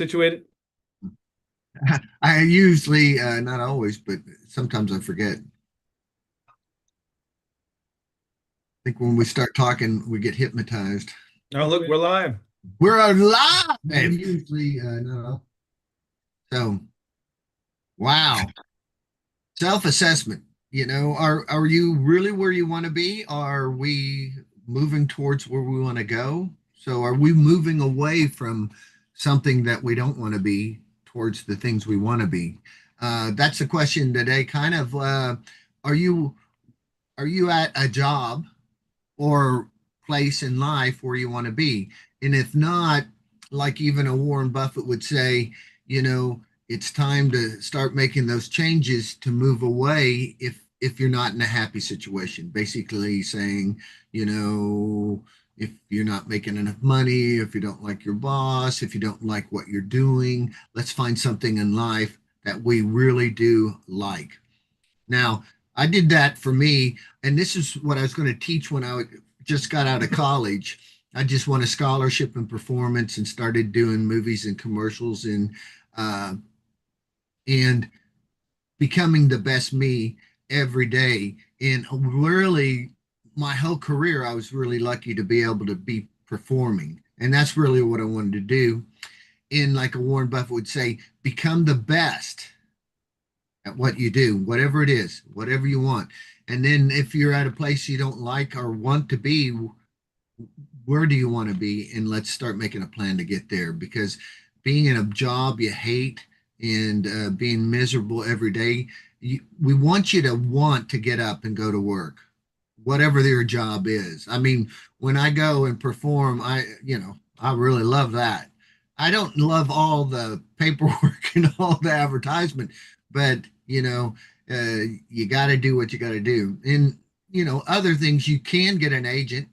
situated? I usually, not always, but sometimes I forget. I think when we start talking, we get hypnotized. Oh, look, we're live. We're alive. Usually, no. So, wow. Self-assessment. Are you really where you want to be? Are we moving towards where we want to go? So, are we moving away from something that we don't want to be towards the things we want to be? That's the question today. Kind of, are you are you at a job or place in life where you want to be? And if not, like even a Warren Buffett would say, you know, it's time to start making those changes to move away if you're not in a happy situation. Basically saying, if you're not making enough money, if you don't like your boss, if you don't like what you're doing, let's find something in life that we really do like. Now, I did that for me, and this is what I was going to teach when just got out of college. I just won a scholarship in performance and started doing movies and commercials uh, and becoming the best me every day. And really, my whole career, I was really lucky to be able to be performing, and that's really what I wanted to do. And like a Warren Buffett would say, become the best at what you do, whatever it is, whatever you want. And then if you're at a place you don't like or want to be, where do you want to be? And let's start making a plan to get there, because being in a job you hate and being miserable every day, we want you to want to get up and go to work, whatever your job is. I mean, when I go and perform, I really love that. I don't love all the paperwork and all the advertisement, but you got to do what you got to do. And other things, you can get an agent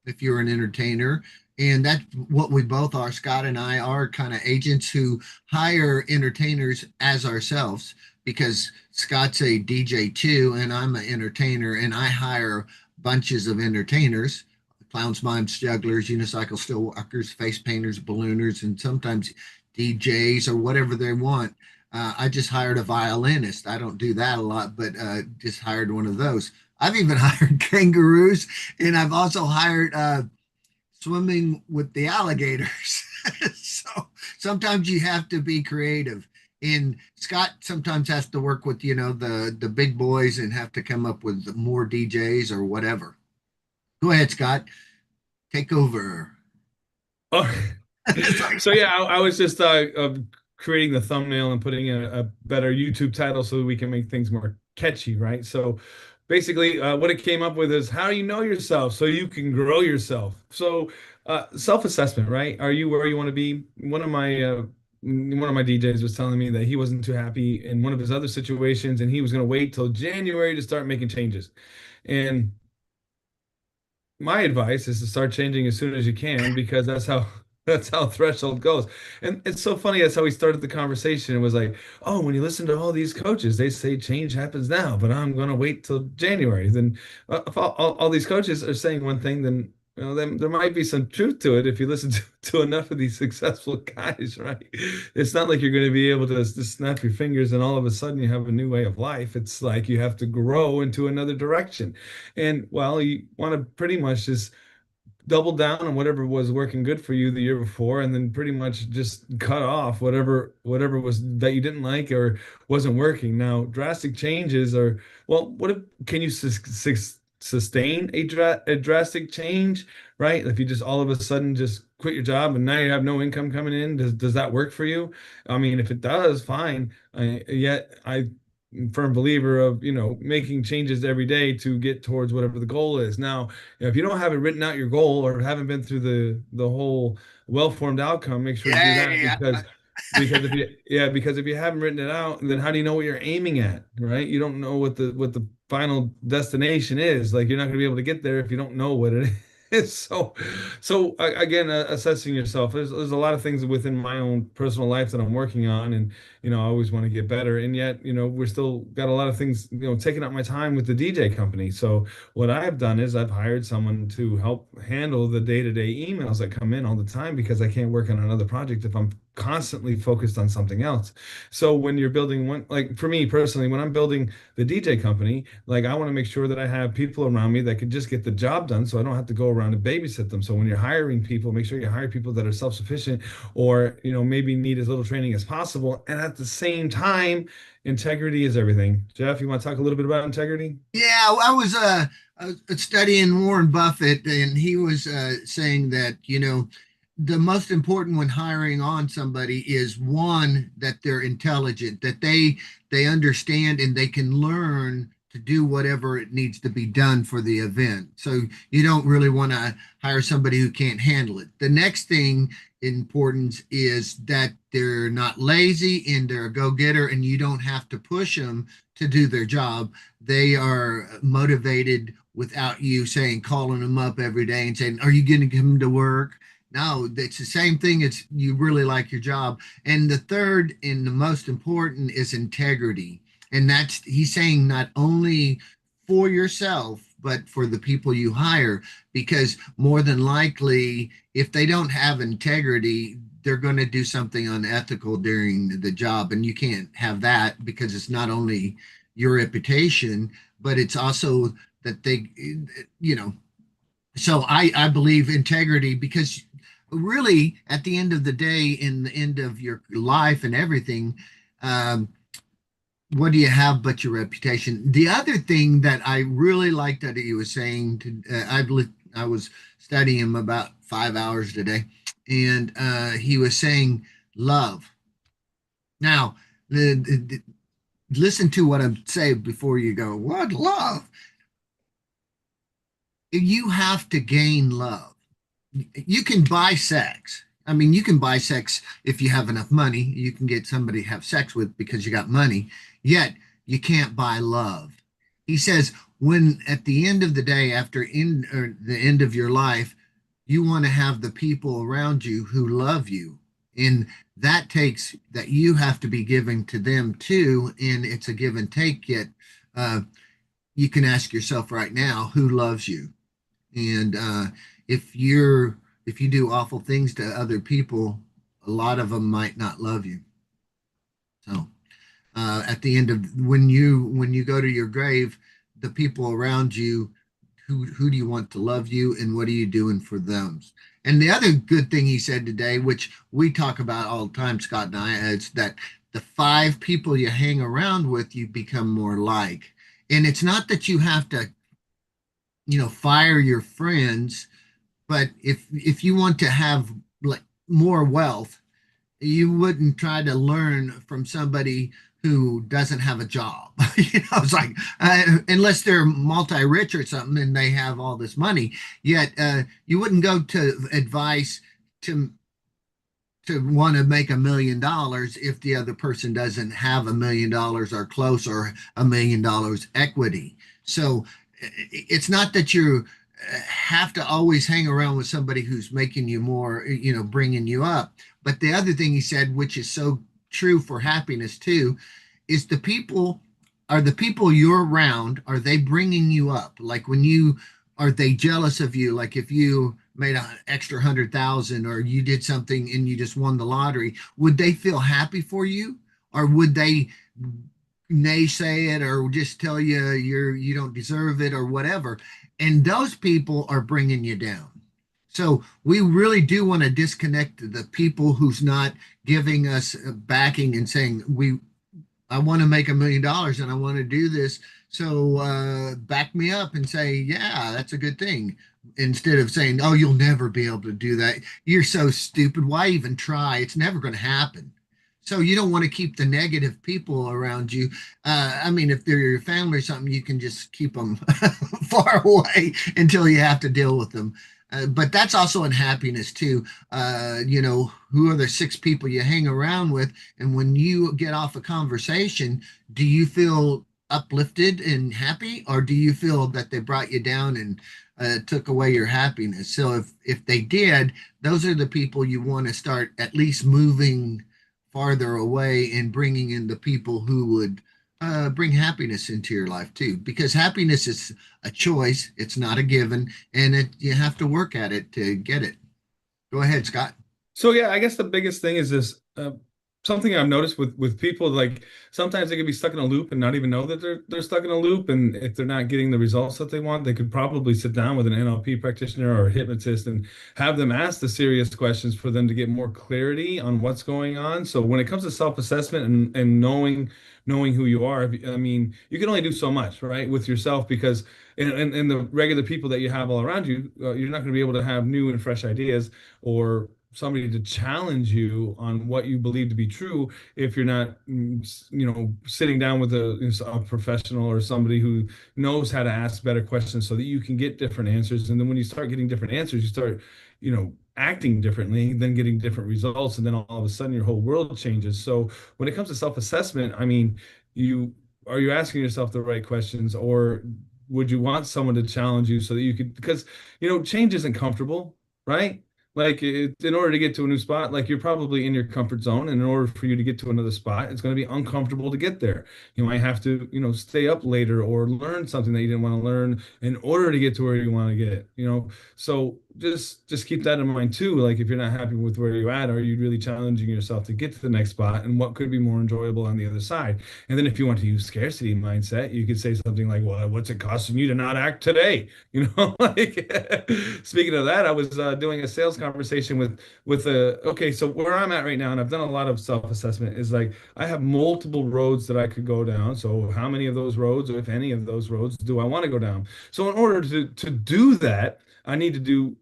if you're an entertainer. And that's what we both are. Scott and I are kind of agents who hire entertainers as ourselves, because Scott's a DJ too, and I'm an entertainer, and I hire bunches of entertainers: clowns, mimes, jugglers, unicycle still walkers, face painters, ballooners, and sometimes DJs or whatever they want. I just hired a violinist. I don't do that a lot, but just hired one of those. I've even hired kangaroos, and I've also hired swimming with the alligators. So sometimes you have to be creative. And Scott sometimes has to work with, the big boys and have to come up with more DJs or whatever. Go ahead, Scott. Take over. Oh, so yeah, I was just creating the thumbnail and putting a better YouTube title so that we can make things more catchy, right? So basically, what it came up with is how you know yourself so you can grow yourself. So self-assessment, right? Are you where you want to be? One of my DJs was telling me that he wasn't too happy in one of his other situations, and he was going to wait till January to start making changes. And my advice is to start changing as soon as you can, because that's how threshold goes. And it's so funny, that's how we started the conversation. It was like, oh, when you listen to all these coaches, they say change happens now, but I'm going to wait till January. Then if all these coaches are saying one thing, then there might be some truth to it if you listen to enough of these successful guys, right? It's not like you're going to be able to just snap your fingers and all of a sudden you have a new way of life. It's like you have to grow into another direction. And well, you want to pretty much just double down on whatever was working good for you the year before, and then pretty much just cut off whatever was that you didn't like or wasn't working. Now drastic changes are, well, what if, can you sustain a drastic change, right? If you just all of a sudden just quit your job and now you have no income coming in, does that work for you? I mean, if it does, fine. Yet I firm believer of, making changes every day to get towards whatever the goal is. Now, if you don't have it written out your goal, or haven't been through the whole well-formed outcome, make sure to do that, Yeah. because if you haven't written it out, then how do you know what you're aiming at, right? You don't know what the final destination is. Like, you're not going to be able to get there if you don't know what it is. So again, assessing yourself. There's a lot of things within my own personal life that I'm working on, and I always want to get better. And yet, we're still got a lot of things, taking up my time with the DJ company. So what I've done is I've hired someone to help handle the day-to-day emails that come in all the time, because I can't work on another project if I'm constantly focused on something else. So when you're building one, like for me personally, when I'm building the DJ company, like I want to make sure that I have people around me that can just get the job done so I don't have to go around and babysit them. So when you're hiring people, make sure you hire people that are self-sufficient or, maybe need as little training as possible. And at the same time, integrity is everything. Jeff, you want to talk a little bit about integrity? Yeah, I was studying Warren Buffett, and he was saying that, the most important when hiring on somebody is one, that they're intelligent, that they understand and they can learn to do whatever it needs to be done for the event. So you don't really want to hire somebody who can't handle it. The next thing importance is that they're not lazy and they're a go-getter, and you don't have to push them to do their job. They are motivated without you saying, calling them up every day and saying, "Are you going to come to work?" No, it's the same thing. It's you really like your job. And the third and the most important is integrity. And that's he's saying not only for yourself, but for the people you hire, because more than likely, if they don't have integrity, they're going to do something unethical during the job. And you can't have that, because it's not only your reputation, but it's also that they, you know, so I believe integrity, because really at the end of the day, in the end of your life and everything, um, what do you have but your reputation? The other thing that I really liked that he was saying, I was studying him about 5 hours today, and he was saying love. Now, listen to what I'm saying before you go, what love? You have to gain love. You can buy sex. I mean, you can buy sex if you have enough money. You can get somebody to have sex with because you got money. Yet you can't buy love. He says, when at the end of the day, after or the end of your life, you want to have the people around you who love you. And that takes that you have to be giving to them too. And it's a give and take. Yet uh, you can ask yourself right now, who loves you? And if you're if you do awful things to other people, a lot of them might not love you. So at the end of when you go to your grave, the people around you, who do you want to love you, and what are you doing for them? And the other good thing he said today, which we talk about all the time, Scott and I, is that the five people you hang around with, you become more like. And it's not that you have to, fire your friends, but if you want to have like more wealth, you wouldn't try to learn from somebody who doesn't have a job. It's like unless they're multi-rich or something and they have all this money. Yet you wouldn't go to advice to want to make $1 million if the other person doesn't have $1 million or close, or $1 million equity. So it's not that you have to always hang around with somebody who's making you more, bringing you up. But the other thing he said, which is so true for happiness too, is the people you're around, are they bringing you up? Like are they jealous of you? Like if you made an extra 100,000, or you did something and you just won the lottery, would they feel happy for you? Or would they naysay it, or just tell you you don't deserve it, or whatever? And those people are bringing you down. So we really do want to disconnect the people who's not giving us backing and saying, I want to make $1 million and I want to do this. So back me up and say, yeah, that's a good thing. Instead of saying, oh, you'll never be able to do that. You're so stupid. Why even try? It's never going to happen. So you don't want to keep the negative people around you. I mean, if they're your family or something, you can just keep them far away until you have to deal with them. But that's also in happiness too. Who are the six people you hang around with? And when you get off a conversation, do you feel uplifted and happy, or do you feel that they brought you down and took away your happiness? So if they did, those are the people you want to start at least moving farther away, and bringing in the people who would bring happiness into your life too. Because happiness is a choice; it's not a given, and you have to work at it to get it. Go ahead, Scott. So yeah, I guess the biggest thing is this something I've noticed with people like sometimes they can be stuck in a loop and not even know that they're stuck in a loop. And if they're not getting the results that they want, they could probably sit down with an NLP practitioner or a hypnotist and have them ask the serious questions for them to get more clarity on what's going on. So when it comes to self-assessment and knowing who you are, I mean, you can only do so much, right, with yourself because and the regular people that you have all around you, you're not going to be able to have new and fresh ideas or somebody to challenge you on what you believe to be true if you're not sitting down with a professional or somebody who knows how to ask better questions so that you can get different answers. And then when you start getting different answers, you start acting differently, then getting different results, and then all of a sudden your whole world changes. So when it comes to self-assessment, I mean, you are you asking yourself the right questions, or would you want someone to challenge you so that you could, because change isn't comfortable, right? Like in order to get to a new spot, like you're probably in your comfort zone, and in order for you to get to another spot, it's going to be uncomfortable to get there. You might have to, stay up later or learn something that you didn't want to learn in order to get to where you want to get. So just keep that in mind too. Like if you're not happy with where you're at, are you really challenging yourself to get to the next spot and what could be more enjoyable on the other side? And then if you want to use scarcity mindset, you could say something like, well, what's it costing you to not act today? Like speaking of that, I was doing a sales conversation with a okay, so where I'm at right now, and I've done a lot of self-assessment, is like I have multiple roads that I could go down. So how many of those roads, or if any of those roads, do I want to go down? So in order to do that, I need to do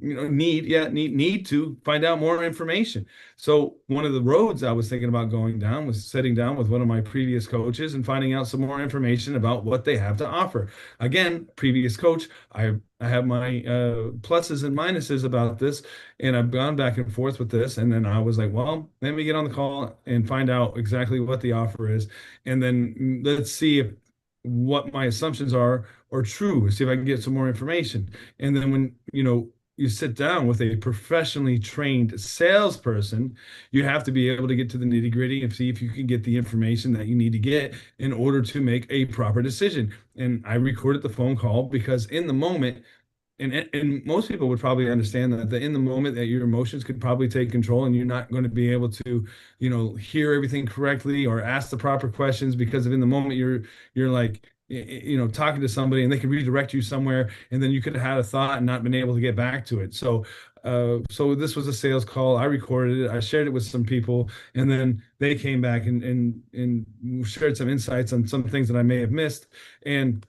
need to find out more information. So one of the roads I was thinking about going down was sitting down with one of my previous coaches and finding out some more information about what they have to offer. Again, previous coach, I have my pluses and minuses about this, and I've gone back and forth with this. And then I was like, well, let me get on the call and find out exactly what the offer is, and then let's see if what my assumptions are true. See if I can get some more information. And then when you sit down with a professionally trained salesperson, you have to be able to get to the nitty gritty and see if you can get the information that you need to get in order to make a proper decision. And I recorded the phone call because in the moment, and most people would probably understand that in the moment that your emotions could probably take control and you're not going to be able to hear everything correctly or ask the proper questions because of in the moment you're like talking to somebody and they can redirect you somewhere and then you could have had a thought and not been able to get back to it. So this was a sales call. I recorded it, I shared it with some people, and then they came back and shared some insights on some things that I may have missed. And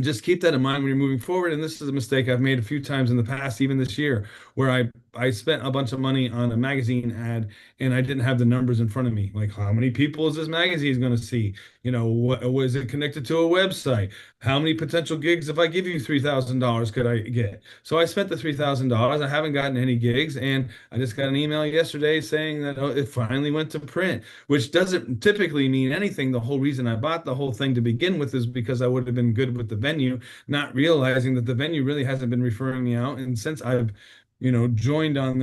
just keep that in mind when you're moving forward. And this is a mistake I've made a few times in the past, even this year, where I spent a bunch of money on a magazine ad and I didn't have the numbers in front of me. Like, how many people is this magazine going to see? What was it connected to a website? How many potential gigs, if I give you $3,000, could I get? So I spent the $3,000. I haven't gotten any gigs. And I just got an email yesterday saying that it finally went to print, which doesn't typically mean anything. The whole reason I bought the whole thing to begin with is because I would have been good with the venue, not realizing that the venue really hasn't been referring me out. And since I've, joined on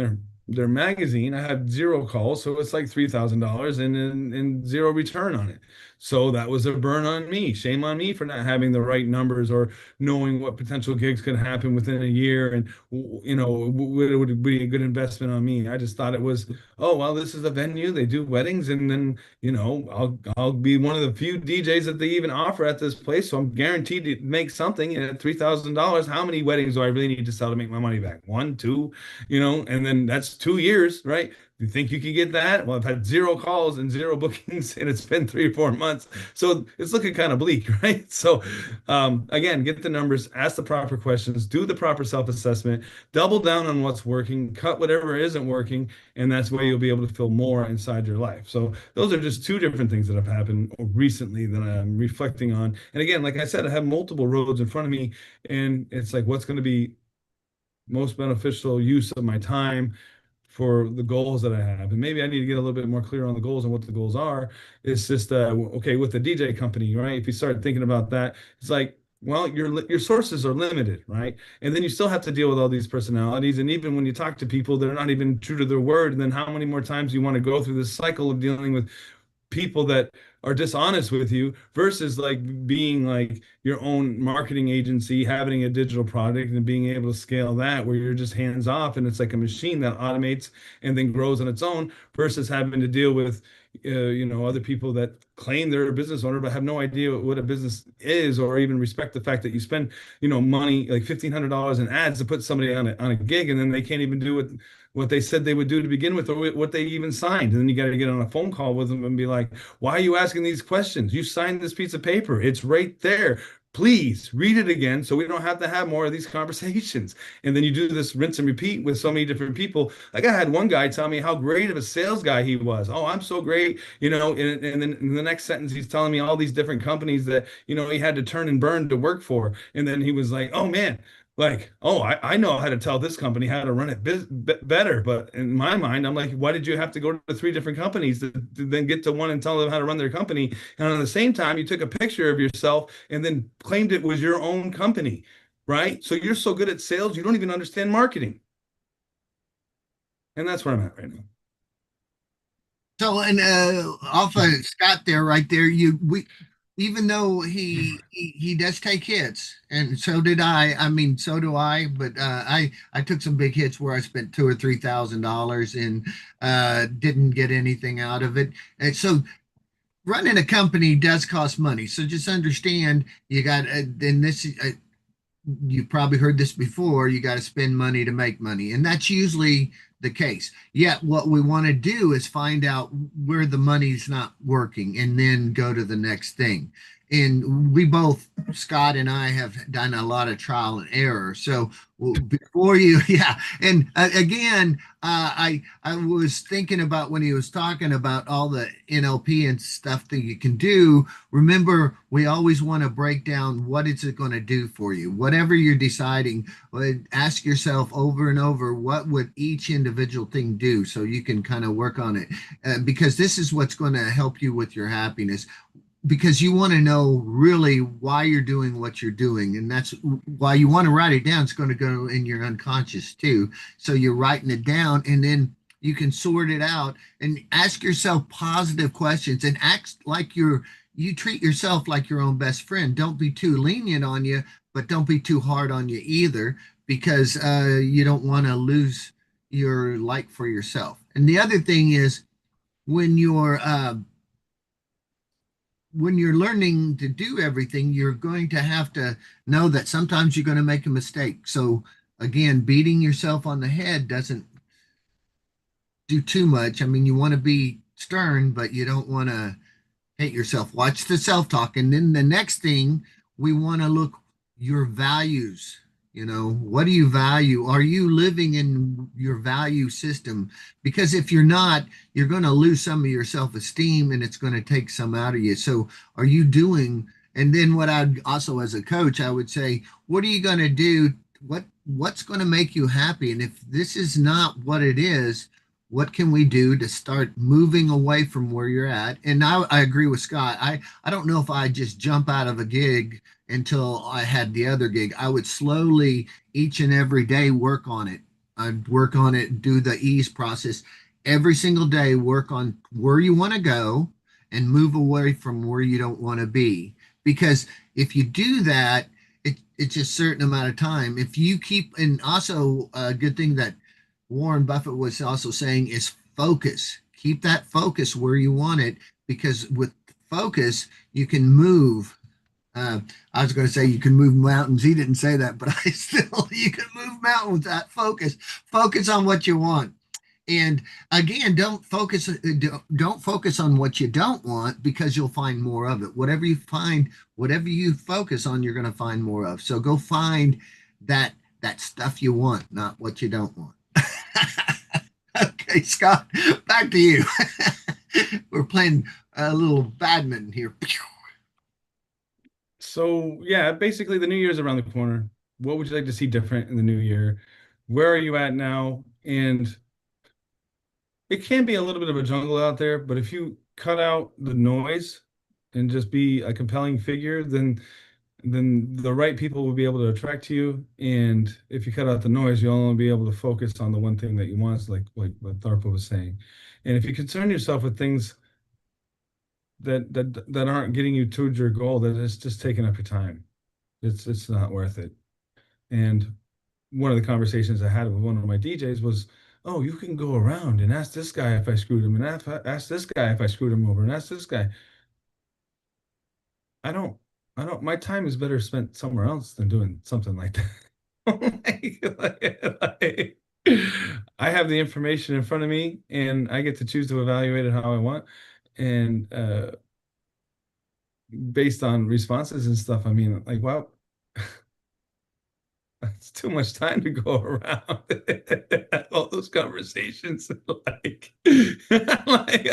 their magazine, I had zero calls, so it's like $3,000 and zero return on it. So that was a burn on me. Shame on me for not having the right numbers or knowing what potential gigs could happen within a year, and would be a good investment on me. I just thought it was, oh well, this is a venue, they do weddings, and then I'll be one of the few DJs that they even offer at this place, so I'm guaranteed to make something. And at $3,000, how many weddings do I really need to sell to make my money back? One, two, and then that's 2 years, right? You think you can get that? Well, I've had zero calls and zero bookings, and it's been 3 or 4 months. So it's looking kind of bleak, right? So, again, get the numbers, ask the proper questions, do the proper self-assessment, double down on what's working, cut whatever isn't working, and that's where you'll be able to feel more inside your life. So those are just two different things that have happened recently that I'm reflecting on. And again, like I said, I have multiple roads in front of me, and it's like, what's going to be most beneficial use of my time for the goals that I have. And maybe I need to get a little bit more clear on the goals and what the goals are. It's just okay, with the DJ company, right? If you start thinking about that, it's like, well, your sources are limited, right? And then you still have to deal with all these personalities. And even when you talk to people, they're not even true to their word. And then how many more times do you want to go through this cycle of dealing with people that are dishonest with you versus like being like your own marketing agency, having a digital product and being able to scale that where you're just hands off and it's like a machine that automates and then grows on its own versus having to deal with other people that claim they're a business owner but have no idea what a business is or even respect the fact that you spend, money like $1,500 in ads to put somebody on a gig and then they can't even do what they said they would do to begin with or what they even signed. And then you got to get on a phone call with them and be like, why are you asking these questions? You signed this piece of paper. It's right there. Please read it again so we don't have to have more of these conversations. And then you do this rinse and repeat with so many different people. Like I had one guy tell me how great of a sales guy he was. Oh, I'm so great, and then in the next sentence he's telling me all these different companies that, he had to turn and burn to work for. And then he was like, oh man, like, oh, I know how to tell this company how to run it better. But in my mind, I'm like, why did you have to go to three different companies to then get to one and tell them how to run their company? And at the same time, you took a picture of yourself and then claimed it was your own company, right? So you're so good at sales, you don't even understand marketing. And that's where I'm at right now. So, and off of Scott there, right there, even though he does take hits, and so did I. I mean, so do I. But I took some big hits where I spent $2,000 or $3,000 and didn't get anything out of it. And so running a company does cost money. So just understand you got, and this you probably heard this before, you got to spend money to make money. And that's usually the case. Yet, what we want to do is find out where the money's not working and then go to the next thing. And we both, Scott and I, have done a lot of trial and error. So before you, yeah. And again, I was thinking about when he was talking about all the NLP and stuff that you can do. Remember, we always want to break down what is it going to do for you. Whatever you're deciding, ask yourself over and over, what would each individual thing do so you can kind of work on it? Because this is what's going to help you with your happiness because you want to know really why you're doing what you're doing. And that's why you want to write it down. It's going to go in your unconscious too. So you're writing it down and then you can sort it out and ask yourself positive questions and act like you treat yourself like your own best friend. Don't be too lenient on you, but don't be too hard on you either because you don't want to lose your like for yourself. And the other thing is when you're learning to do everything, you're going to have to know that sometimes you're going to make a mistake. So again, beating yourself on the head doesn't do too much. I mean, you want to be stern, but you don't want to hate yourself. Watch the self-talk. And then the next thing, we want to look your values. What do you value? Are you living in your value system? Because if you're not, you're going to lose some of your self-esteem and it's going to take some out of you. So are you doing, and then what I'd also as a coach, I would say, what are you going to do? What's going to make you happy? And if this is not what it is, what can we do to start moving away from where you're at? And I agree with Scott. I don't know if I just jump out of a gig until I had the other gig. I would slowly, each and every day, work on it. I'd work on it, do the ease process every single day, work on where you want to go and move away from where you don't want to be. Because if you do that, it's a certain amount of time. If you keep, and also a good thing that Warren Buffett was also saying is focus. Keep that focus where you want it because with focus, you can move. I was going to say you can move mountains. He didn't say that, but you can move mountains with that focus. Focus on what you want. And again, don't focus on what you don't want because you'll find more of it. Whatever you focus on, you're going to find more of. So go find that stuff you want, not what you don't want. Okay, Scott, back to you. We're playing a little badminton here. So yeah, basically the new year's around the corner. What would you like to see different in the new year? Where are you at now? And it can be a little bit of a jungle out there, but if you cut out the noise and just be a compelling figure, then the right people will be able to attract to you. And if you cut out the noise, you'll only be able to focus on the one thing that you want, like what Tharpa was saying. And if you concern yourself with things that aren't getting you towards your goal, that is just taking up your time. It's not worth it. And one of the conversations I had with one of my DJs was, "Oh, you can go around and ask this guy if I screwed him, and ask this guy if I screwed him over, and ask this guy." I don't, I don't. My time is better spent somewhere else than doing something like that. I have the information in front of me, and I get to choose to evaluate it how I want. And based on responses and stuff, I mean, like, wow, it's too much time to go around all those conversations. Like, like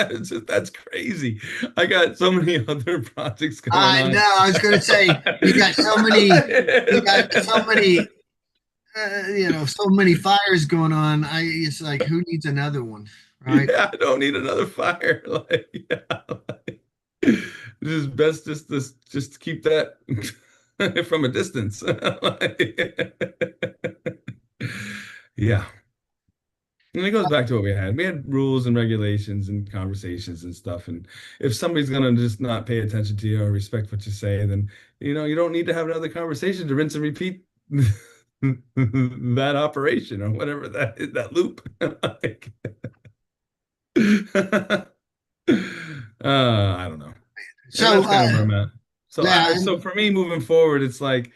that's crazy. I got so many other projects going I on. know. I was going to say you got so many, so many fires going on. It's like, who needs another one, right? Yeah, I don't need another fire. Like, yeah, like, it is best just keep that from a distance. Yeah. And it goes back to what we had. We had rules and regulations and conversations and stuff. And if somebody's gonna just not pay attention to you or respect what you say, then you don't need to have another conversation to rinse and repeat that operation or whatever that loop. Like, I don't know. And So, that's kind of where I'm at. So yeah, so for me moving forward, it's like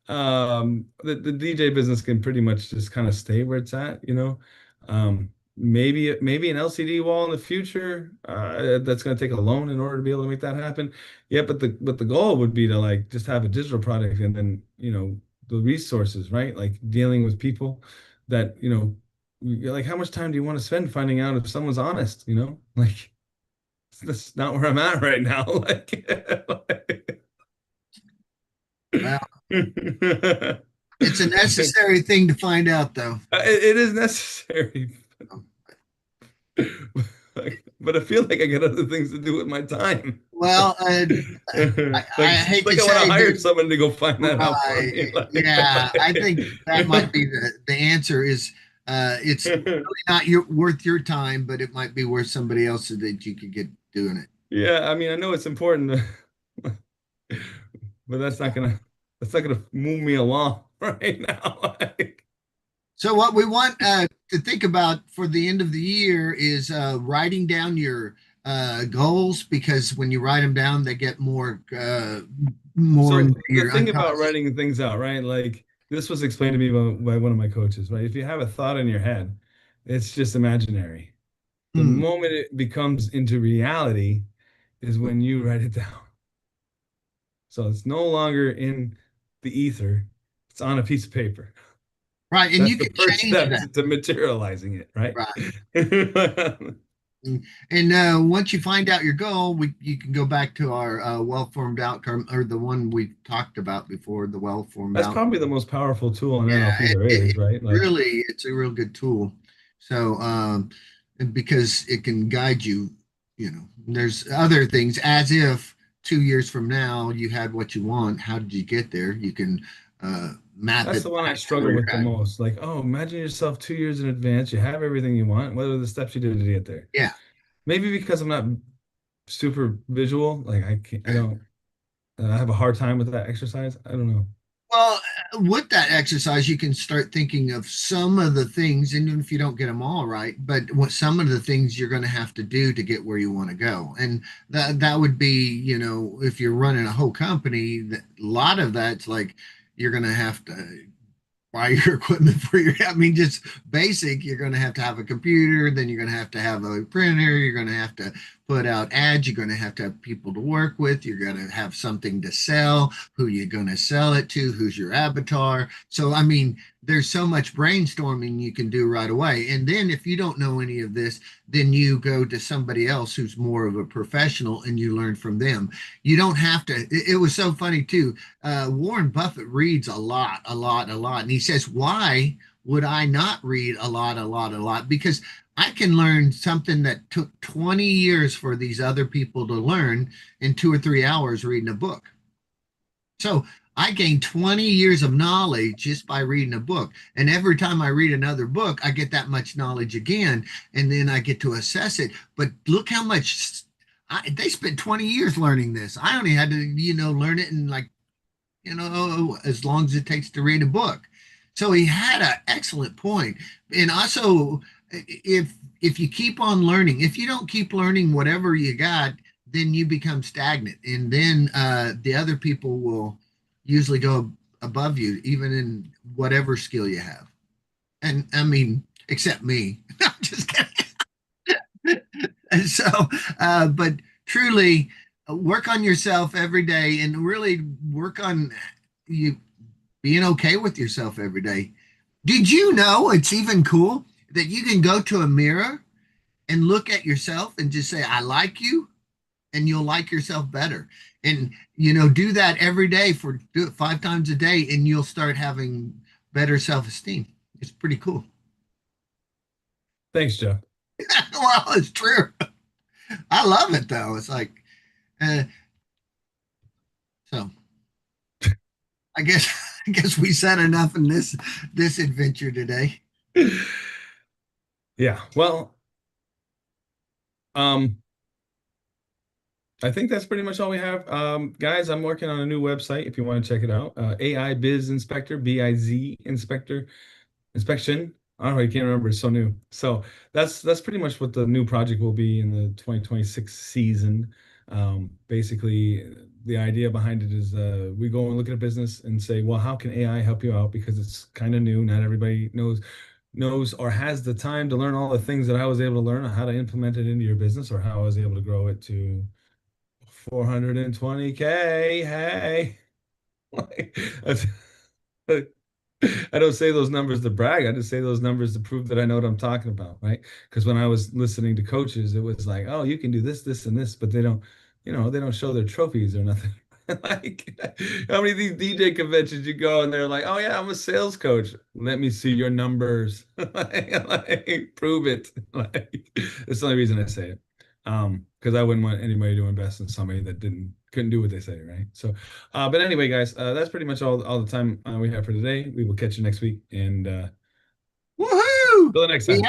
the DJ business can pretty much just kind of stay where it's at, you know. Maybe an LCD wall in the future, that's going to take a loan in order to be able to make that happen. Yeah, but the goal would be to like just have a digital product and then, the resources, right? Like dealing with people that, you're like how much time do you want to spend finding out if someone's honest, you know? Like that's not where I'm at right now. well, Like, it's a necessary thing to find out, though. it is necessary. But I feel like I got other things to do with my time. Well, I It's hate like to I want to say hire that, someone to go find that out for right? me. Yeah, I think that might be the answer is it's really not worth your time, but it might be worth somebody else so that you could get doing it. Yeah, I mean, I know it's important, but that's not gonna move me along right now. Like, So what we want to think about for the end of the year is writing down your goals because when you write them down, they get more so into the your thing about unconscious. writing things out, right? Like this was explained to me by one of my coaches, right? If you have a thought in your head, it's just imaginary. The Hmm. moment it becomes into reality is when you write it down. So it's no longer in the ether, it's on a piece of paper. Right, and That's you the can first change step that. to materializing it, right? Right. And once you find out your goal, you can go back to our well-formed outcome or the one we talked about before, the well-formed That's outcome. probably the most powerful tool in Yeah, NLP there is, right? Like it's a real good tool. So, and because it can guide you, there's other things as if 2 years from now you had what you want. How did you get there? You can map that's it the one I back to where struggle with you're the at. most. Like, oh, imagine yourself 2 years in advance. You have everything you want. What are the steps you did to get there? Yeah. Maybe because I'm not super visual. Like I can't, I don't, I have a hard time with that exercise. I don't know. Well, with that exercise, you can start thinking of some of the things, and even if you don't get them all right, but what some of the things you're going to have to do to get where you want to go. And that would be, if you're running a whole company, a lot of that's like you're going to have to buy your equipment for your, I mean, just basic. You're going to have a computer, then you're going to have a printer, you're going to have to put out ads, you're going to have people to work with, you're going to have something to sell, who you're going to sell it to, who's your avatar. So, I mean, there's so much brainstorming you can do right away. And then if you don't know any of this, then you go to somebody else who's more of a professional and you learn from them. You don't have to, it was so funny too. Warren Buffett reads a lot, a lot, a lot. And he says, why would I not read a lot, a lot, a lot? Because I can learn something that took 20 years for these other people to learn in 2 or 3 hours reading a book. So I gained 20 years of knowledge just by reading a book. And every time I read another book, I get that much knowledge again. And then I get to assess it. But look how much They spent 20 years learning this. I only had to, learn it in like, as long as it takes to read a book. So he had an excellent point. And also, if you keep on learning, if you don't keep learning whatever you got, then you become stagnant, and then the other people will usually go above you, even in whatever skill you have. And I mean, except me. I'm just kidding. And so, but truly, work on yourself every day, and really work on you being okay with yourself every day. Did you know it's even cool that you can go to a mirror and look at yourself and just say, I like you, and you'll like yourself better. And, do that every day do it 5 times a day, and you'll start having better self esteem. It's pretty cool. Thanks, Joe. Well, it's true. I love it though. It's like, uh, so I guess, I guess we said enough in this adventure today. Yeah. Well, um, I think that's pretty much all we have. Guys, I'm working on a new website if you want to check it out. AI Biz Inspector, BIZ Inspector Inspection. I don't know, I can't remember. It's so new. So that's pretty much what the new project will be in the 2026 season. Basically, the idea behind it is we go and look at a business and say, well, how can AI help you out? Because it's kind of new. Not everybody knows or has the time to learn all the things that I was able to learn on how to implement it into your business or how I was able to grow it to 420K. Hey, like, that's, I don't say those numbers to brag. I just say those numbers to prove that I know what I'm talking about, right? Because when I was listening to coaches, it was like, oh, you can do this, this, and this, but they don't show their trophies or nothing. Like, how many of these DJ conventions you go and they're like, oh yeah, I'm a sales coach. Let me see your numbers. Like, prove it. Like, it's the only reason I say it. Because I wouldn't want anybody to invest in somebody that couldn't do what they say, right? So but anyway, guys, that's pretty much all the time we have for today. We will catch you next week, and Woohoo! till the next We time.